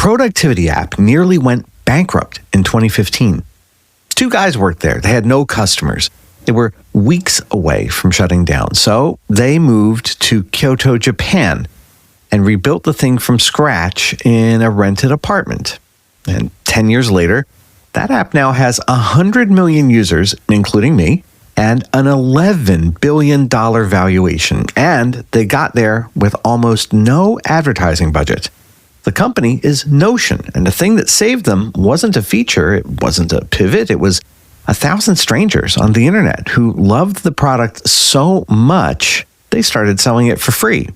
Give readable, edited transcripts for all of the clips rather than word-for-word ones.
productivity app nearly went bankrupt in 2015. Two guys worked there. They had no customers. They were weeks away from shutting down. So they moved to Kyoto, Japan, and rebuilt the thing from scratch in a rented apartment. And 10 years later, that app now has 100 million users, including me, and an $11 billion valuation. And they got there with almost no advertising budget. The company is Notion, and the thing that saved them wasn't a feature, it wasn't a pivot, it was 1,000 strangers on the internet who loved the product so much, they started selling it for free.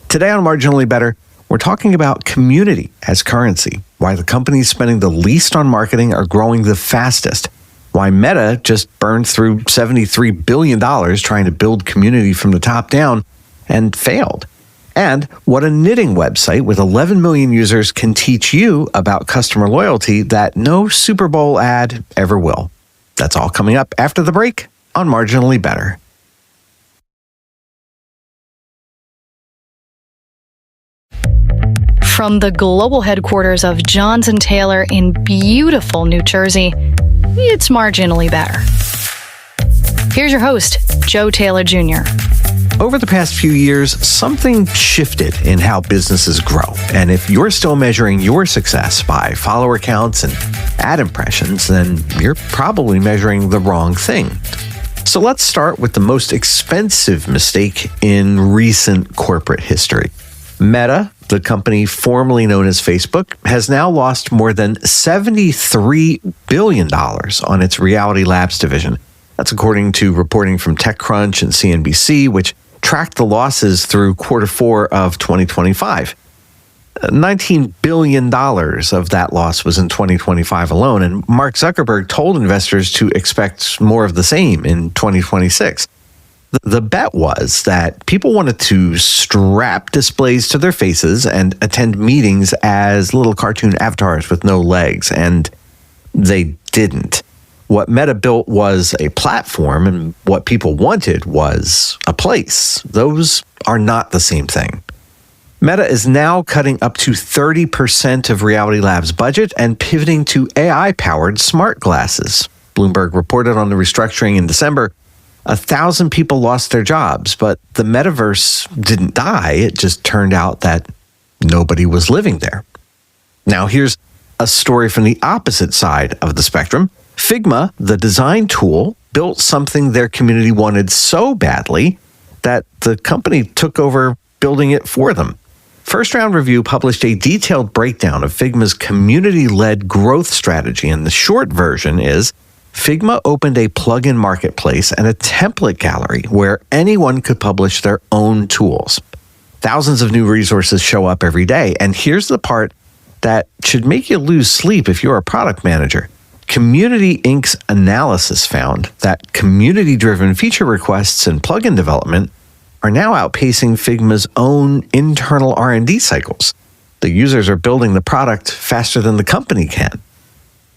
Today on Marginally Better, we're talking about community as currency, why the companies spending the least on marketing are growing the fastest, why Meta just burned through $73 billion trying to build community from the top down and failed, and what a knitting website with 11 million users can teach you about customer loyalty that no Super Bowl ad ever will. That's all coming up after the break on Marginally Better. From the global headquarters of Johnson Taylor in beautiful New Jersey, it's Marginally Better. Here's your host, Joe Taylor Jr. Over the past few years, something shifted in how businesses grow. And if you're still measuring your success by follower counts and ad impressions, then you're probably measuring the wrong thing. So let's start with the most expensive mistake in recent corporate history. Meta, the company formerly known as Facebook, has now lost more than $73 billion on its Reality Labs division. That's according to reporting from TechCrunch and CNBC, which tracked the losses through quarter four of 2025. $19 billion of that loss was in 2025 alone, and Mark Zuckerberg told investors to expect more of the same in 2026. The bet was that people wanted to strap displays to their faces and attend meetings as little cartoon avatars with no legs, and they didn't. What Meta built was a platform, and what people wanted was a place. Those are not the same thing. Meta is now cutting up to 30% of Reality Labs' budget and pivoting to AI-powered smart glasses. Bloomberg reported on the restructuring in December. 1,000 people lost their jobs, but the metaverse didn't die. It just turned out that nobody was living there. Now, here's a story from the opposite side of the spectrum. Figma, the design tool, built something their community wanted so badly that the company took over building it for them. First Round Review published a detailed breakdown of Figma's community-led growth strategy, and the short version is Figma opened a plugin marketplace and a template gallery where anyone could publish their own tools. Thousands of new resources show up every day, and here's the part that should make you lose sleep if you're a product manager. Community Inc.'s analysis found that community-driven feature requests and plugin development are now outpacing Figma's own internal R&D cycles. The users are building the product faster than the company can.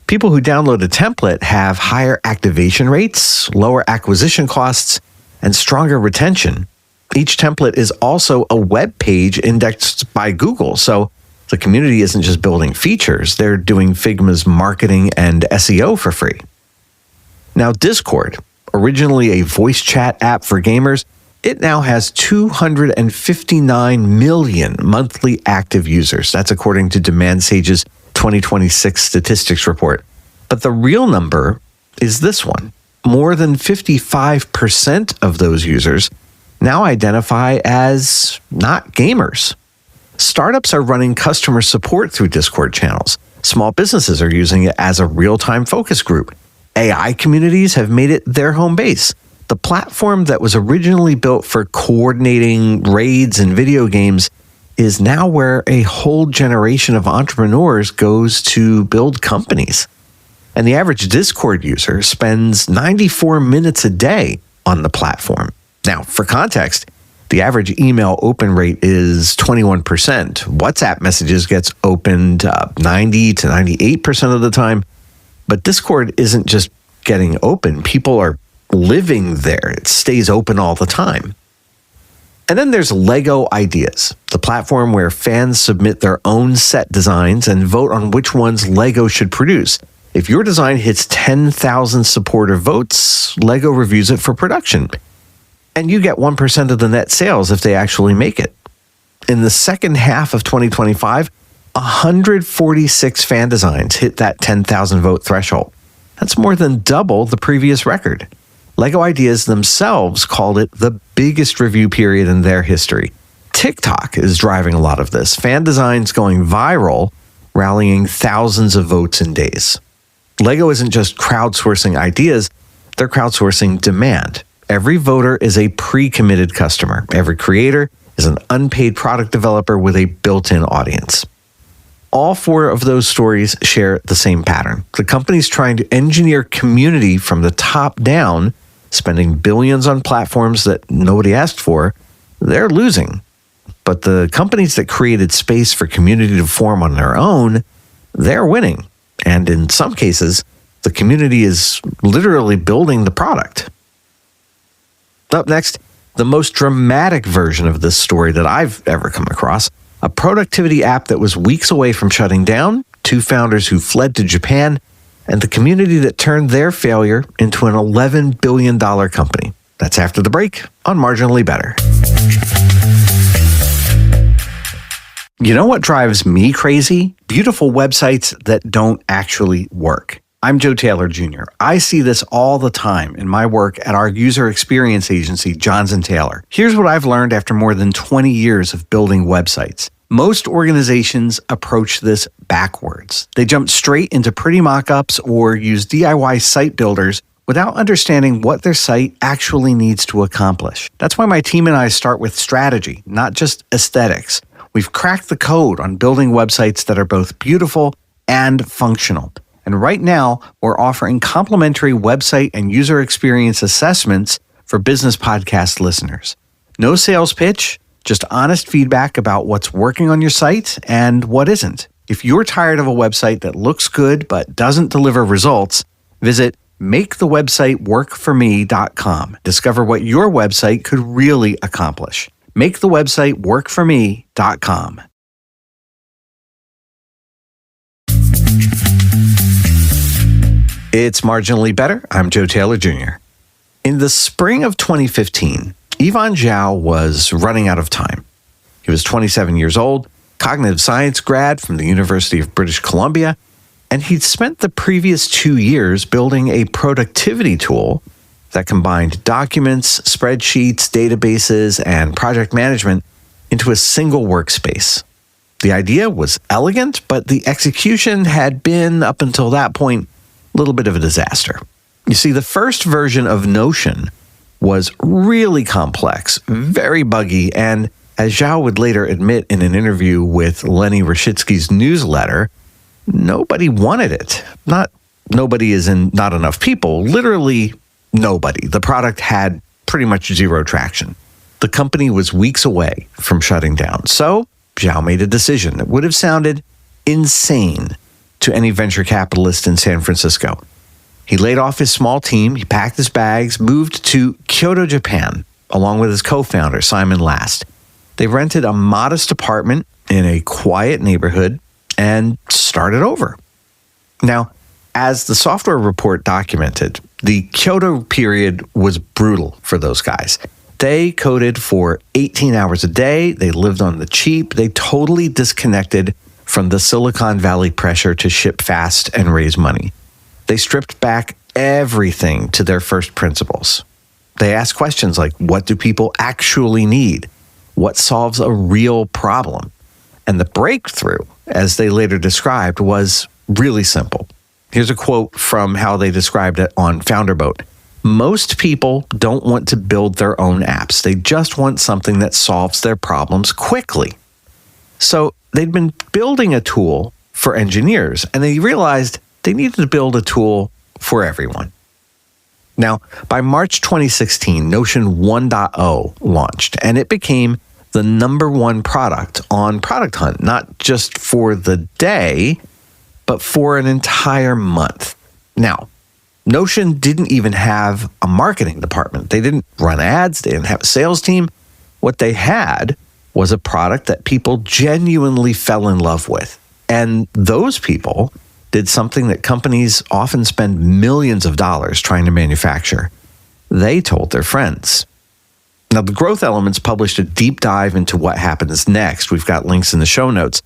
People who download a template have higher activation rates, lower acquisition costs, and stronger retention. Each template is also a web page indexed by Google, so the community isn't just building features, they're doing Figma's marketing and SEO for free. Now, Discord, originally a voice chat app for gamers, it now has 259 million monthly active users. That's according to DemandSage's 2026 statistics report. But the real number is this one. More than 55% of those users now identify as not gamers. Startups are running customer support through Discord channels. Small businesses are using it as a real-time focus group. AI communities have made it their home base. The platform that was originally built for coordinating raids and video games is now where a whole generation of entrepreneurs goes to build companies. And the average Discord user spends 94 minutes a day on the platform. Now, for context, the average email open rate is 21%. WhatsApp messages gets opened 90 to 98% of the time. But Discord isn't just getting open. People are living there. It stays open all the time. And then there's Lego Ideas, the platform where fans submit their own set designs and vote on which ones Lego should produce. If your design hits 10,000 supporter votes, Lego reviews it for production. And you get 1% of the net sales if they actually make it. In the second half of 2025, 146 fan designs hit that 10,000 vote threshold. That's more than double the previous record. Lego Ideas themselves called it the biggest review period in their history. TikTok is driving a lot of this. Fan designs going viral, rallying thousands of votes in days. Lego isn't just crowdsourcing ideas, they're crowdsourcing demand. Every voter is a pre-committed customer. Every creator is an unpaid product developer with a built-in audience. All four of those stories share the same pattern. The company's trying to engineer community from the top down, spending billions on platforms that nobody asked for. They're losing. But the companies that created space for community to form on their own, they're winning. And in some cases, the community is literally building the product. Up next, the most dramatic version of this story that I've ever come across, a productivity app that was weeks away from shutting down, two founders who fled to Japan, and the community that turned their failure into an $11 billion company. That's after the break on Marginally Better. You know what drives me crazy? Beautiful websites that don't actually work. I'm Joe Taylor Jr. I see this all the time in my work at our user experience agency, Johns & Taylor. Here's what I've learned after more than 20 years of building websites. Most organizations approach this backwards. They jump straight into pretty mock-ups or use DIY site builders without understanding what their site actually needs to accomplish. That's why my team and I start with strategy, not just aesthetics. We've cracked the code on building websites that are both beautiful and functional. And right now, we're offering complimentary website and user experience assessments for business podcast listeners. No sales pitch, just honest feedback about what's working on your site and what isn't. If you're tired of a website that looks good but doesn't deliver results, visit makethewebsiteworkforme.com. Discover what your website could really accomplish. makethewebsiteworkforme.com. It's Marginally Better. I'm Joe Taylor Jr. In the spring of 2015, Yvon Zhao was running out of time. He was 27 years old, cognitive science grad from the University of British Columbia, and he'd spent the previous 2 years building a productivity tool that combined documents, spreadsheets, databases, and project management into a single workspace. The idea was elegant, but the execution had been, up until that point, a little bit of a disaster. You see, the first version of Notion was really complex, very buggy, and as Zhao would later admit in an interview with Lenny Rashitsky's newsletter, nobody wanted it. Not nobody as in not enough people, literally nobody. The product had pretty much zero traction. The company was weeks away from shutting down. So Zhao made a decision that would have sounded insane to any venture capitalist in San Francisco. He laid off his small team, he packed his bags, moved to Kyoto, Japan, along with his co-founder, Simon Last. They rented a modest apartment in a quiet neighborhood and started over. Now, as the software report documented, the Kyoto period was brutal for those guys. They coded for 18 hours a day. They lived on the cheap. They totally disconnected from the Silicon Valley pressure to ship fast and raise money. They stripped back everything to their first principles. They asked questions like, what do people actually need? What solves a real problem? And the breakthrough, as they later described, was really simple. Here's a quote from how they described it on Founderboat. Most people don't want to build their own apps. They just want something that solves their problems quickly. So they'd been building a tool for engineers, and they realized they needed to build a tool for everyone. Now, by March 2016, Notion 1.0 launched, and it became the number one product on Product Hunt, not just for the day, but for an entire month. Now, Notion didn't even have a marketing department. They didn't run ads. They didn't have a sales team. What they had was a product that people genuinely fell in love with. And those people did something that companies often spend millions of dollars trying to manufacture. They told their friends. Now, the Growth Elements published a deep dive into what happens next. We've got links in the show notes.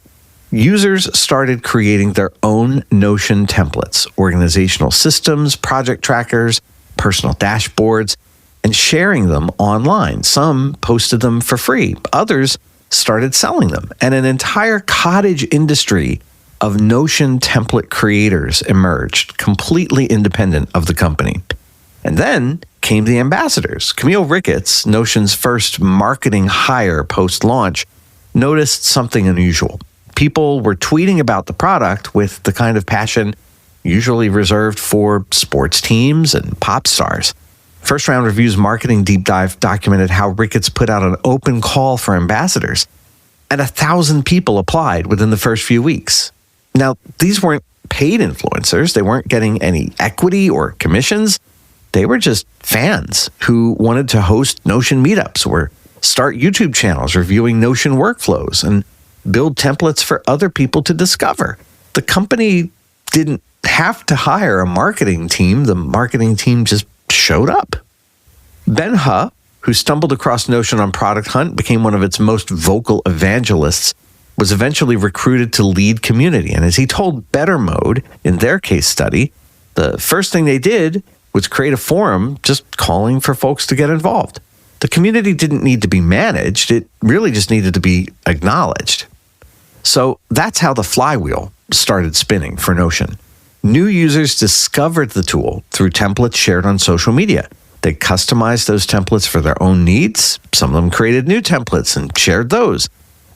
Users started creating their own Notion templates, organizational systems, project trackers, personal dashboards, and sharing them online. Some posted them for free. Others started selling them. And an entire cottage industry of Notion template creators emerged, completely independent of the company. And then came the ambassadors. Camille Ricketts, Notion's first marketing hire post-launch, noticed something unusual. People were tweeting about the product with the kind of passion usually reserved for sports teams and pop stars. First Round Review's marketing deep dive documented how Ricketts put out an open call for ambassadors, and 1,000 people applied within the first few weeks. Now, these weren't paid influencers. They weren't getting any equity or commissions. They were just fans who wanted to host Notion meetups or start YouTube channels reviewing Notion workflows and build templates for other people to discover. The company didn't have to hire a marketing team. The marketing team just showed up. Ben Huh, who stumbled across Notion on Product Hunt, became one of its most vocal evangelists, was eventually recruited to lead community. And as he told Better Mode in their case study, the first thing they did was create a forum just calling for folks to get involved. The community didn't need to be managed. It really just needed to be acknowledged. So that's how the flywheel started spinning for Notion. New users discovered the tool through templates shared on social media. They customized those templates for their own needs. Some of them created new templates and shared those.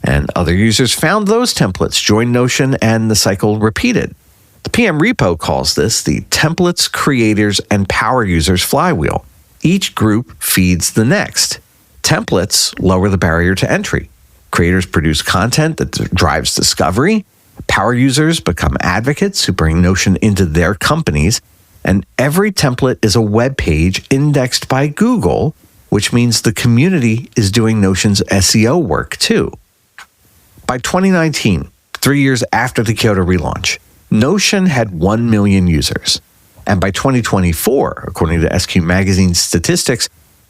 And other users found those templates, joined Notion, and the cycle repeated. The PM repo calls this the Templates, Creators, and Power Users flywheel. Each group feeds the next. Templates lower the barrier to entry. Creators produce content that drives discovery. Power users become advocates who bring Notion into their companies. And every template is a web page indexed by Google, which means the community is doing Notion's SEO work too. By 2019, 3 years after the Kyoto relaunch, Notion had 1 million users. And by 2024, according to SQ Magazine's statistics,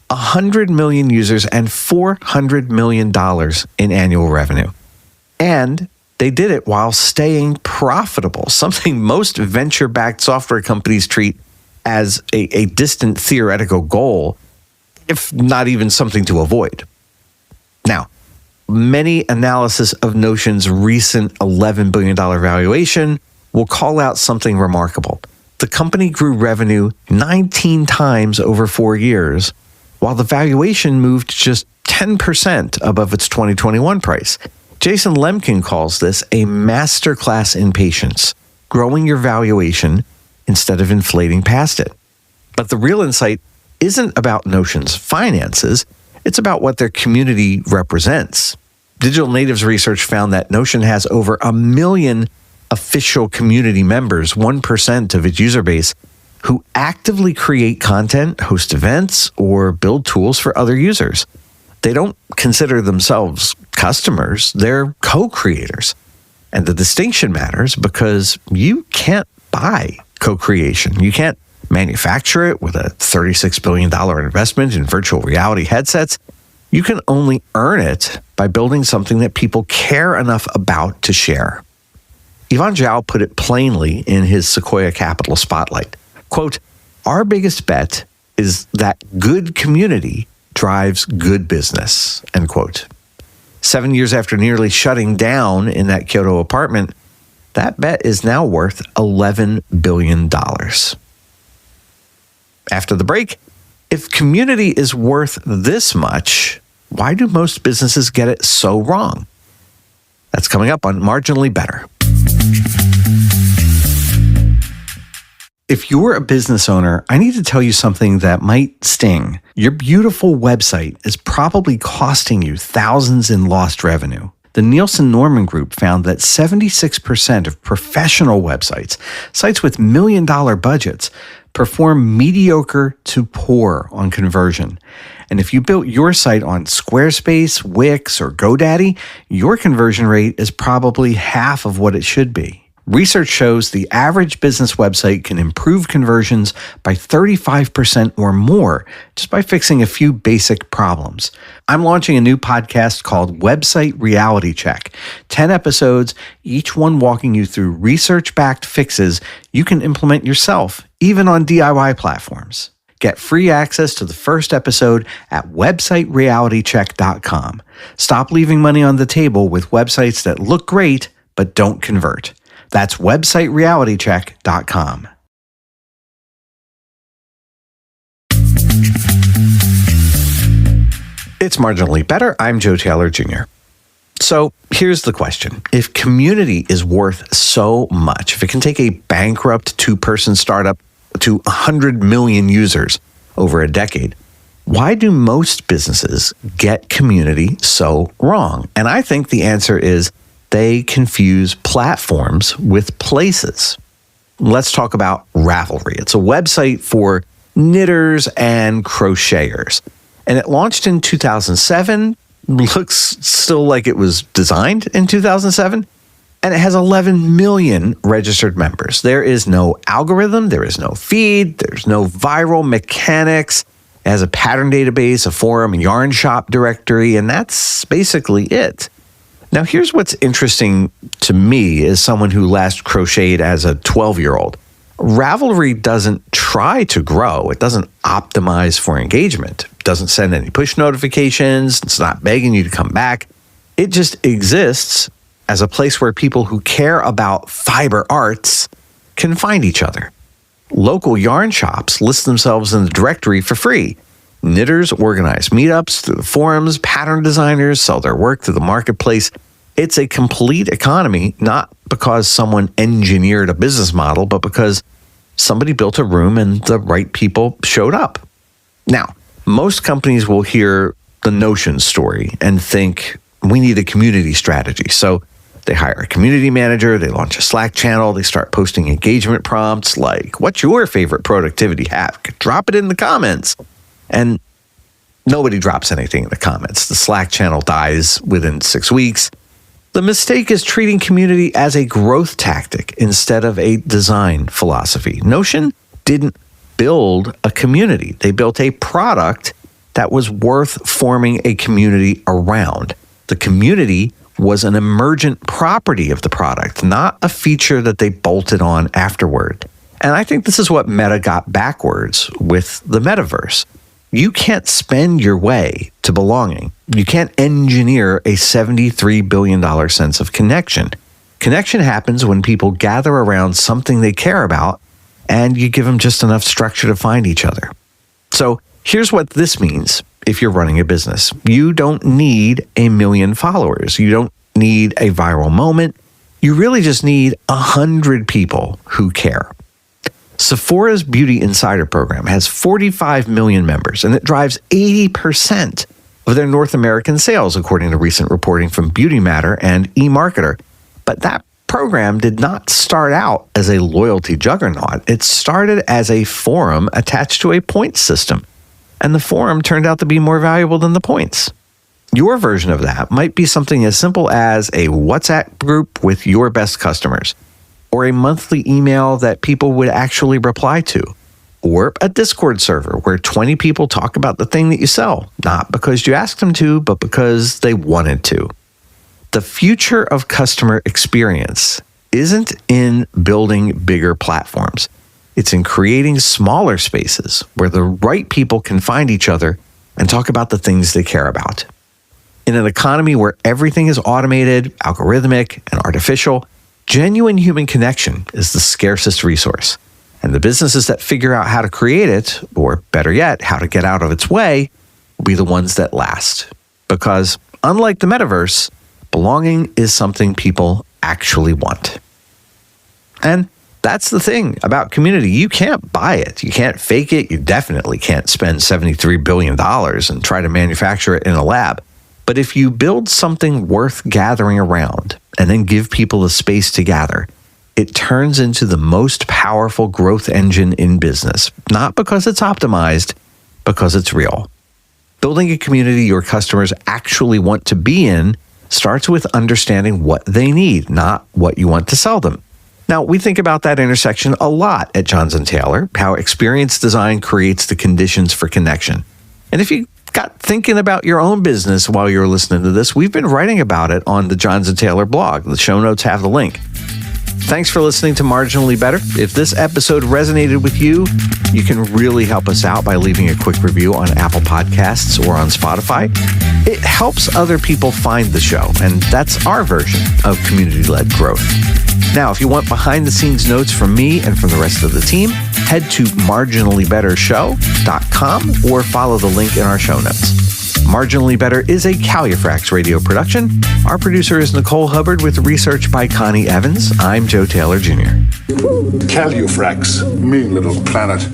100 million users and $400 million in annual revenue. And they did it while staying profitable, something most venture-backed software companies treat as a distant theoretical goal, if not even something to avoid. Now, many analysis of Notion's recent $11 billion valuation will call out something remarkable. The company grew revenue 19 times over 4 years, while the valuation moved just 10% above its 2021 price. Jason Lemkin calls this a masterclass in patience, growing your valuation instead of inflating past it. But the real insight isn't about Notion's finances, it's about what their community represents. Digital Natives research found that Notion has over 1 million official community members, 1% of its user base, who actively create content, host events, or build tools for other users. They don't consider themselves customers, they're co-creators. And the distinction matters because you can't buy co-creation. You can't manufacture it with a $36 billion investment in virtual reality headsets. You can only earn it by building something that people care enough about to share. Yvonne Zhao put it plainly in his Sequoia Capital Spotlight. Quote, "Our biggest bet is that good community drives good business," end quote. 7 years after nearly shutting down in that Kyoto apartment, that bet is now worth $11 billion. After the break, if community is worth this much, why do most businesses get it so wrong? That's coming up on Marginally Better. If you're a business owner, I need to tell you something that might sting. Your beautiful website is probably costing you thousands in lost revenue. The Nielsen Norman Group found that 76% of professional websites, sites with million-dollar budgets, perform mediocre to poor on conversion. And if you built your site on Squarespace, Wix, or GoDaddy, your conversion rate is probably half of what it should be. Research shows the average business website can improve conversions by 35% or more just by fixing a few basic problems. I'm launching a new podcast called Website Reality Check. 10 episodes, each one walking you through research-backed fixes you can implement yourself, even on DIY platforms. Get free access to the first episode at websiterealitycheck.com. Stop leaving money on the table with websites that look great but don't convert. That's websiterealitycheck.com. It's Marginally Better. I'm Joe Taylor Jr. So here's the question. If community is worth so much, if it can take a bankrupt two-person startup to 100 million users over a decade, why do most businesses get community so wrong? And I think the answer is they confuse platforms with places. Let's talk about Ravelry. It's a website for knitters and crocheters. And it launched in 2007. Looks still like it was designed in 2007. And it has 11 million registered members. There is no algorithm. There is no feed. There's no viral mechanics. It has a pattern database, a forum, a yarn shop directory, and that's basically it. Now, here's what's interesting to me as someone who last crocheted as a 12-year-old. Ravelry doesn't try to grow. It doesn't optimize for engagement. It doesn't send any push notifications. It's not begging you to come back. It just exists as a place where people who care about fiber arts can find each other. Local yarn shops list themselves in the directory for free. Knitters organize meetups through the forums, pattern designers sell their work through the marketplace. It's a complete economy, not because someone engineered a business model, but because somebody built a room and the right people showed up. Now, most companies will hear the Notion story and think, we need a community strategy. So they hire a community manager, they launch a Slack channel, they start posting engagement prompts like, what's your favorite productivity hack? Drop it in the comments. And nobody drops anything in the comments. The Slack channel dies within 6 weeks. The mistake is treating community as a growth tactic instead of a design philosophy. Notion didn't build a community. They built a product that was worth forming a community around. The community was an emergent property of the product, not a feature that they bolted on afterward. And I think this is what Meta got backwards with the metaverse. You can't spend your way to belonging. You can't engineer a $73 billion sense of connection. Connection happens when people gather around something they care about and you give them just enough structure to find each other. So here's what this means if you're running a business. You don't need 1 million followers. You don't need a viral moment. You really just need 100 people who care. Sephora's Beauty Insider program has 45 million members, and it drives 80% of their North American sales, according to recent reporting from Beauty Matter and eMarketer. But that program did not start out as a loyalty juggernaut. It started as a forum attached to a points system, and the forum turned out to be more valuable than the points. Your version of that might be something as simple as a WhatsApp group with your best customers, or a monthly email that people would actually reply to, or a Discord server where 20 people talk about the thing that you sell, not because you asked them to, but because they wanted to. The future of customer experience isn't in building bigger platforms. It's in creating smaller spaces where the right people can find each other and talk about the things they care about. In an economy where everything is automated, algorithmic, and artificial, genuine human connection is the scarcest resource, and the businesses that figure out how to create it, or better yet, how to get out of its way, will be the ones that last. Because unlike the metaverse, belonging is something people actually want. And that's the thing about community. You can't buy it. You can't fake it. You definitely can't spend $73 billion and try to manufacture it in a lab. But if you build something worth gathering around and then give people the space to gather, it turns into the most powerful growth engine in business, not because it's optimized, because it's real. Building a community your customers actually want to be in starts with understanding what they need, not what you want to sell them. Now, we think about that intersection a lot at Johns & Taylor, how experience design creates the conditions for connection. And if you got thinking about your own business while you're listening to this, we've been writing about it on the Johns & Taylor blog. The show notes have the link. Thanks for listening to Marginally Better. If this episode resonated with you, you can really help us out by leaving a quick review on Apple Podcasts or on Spotify. It helps other people find the show, and that's our version of community-led growth. Now, if you want behind-the-scenes notes from me and from the rest of the team, head to marginallybettershow.com or follow the link in our show notes. Marginally Better is a Calufrax radio production. Our producer is Nicole Hubbard with research by Connie Evans. I'm Joe Taylor Jr. Calufrax, mean little planet.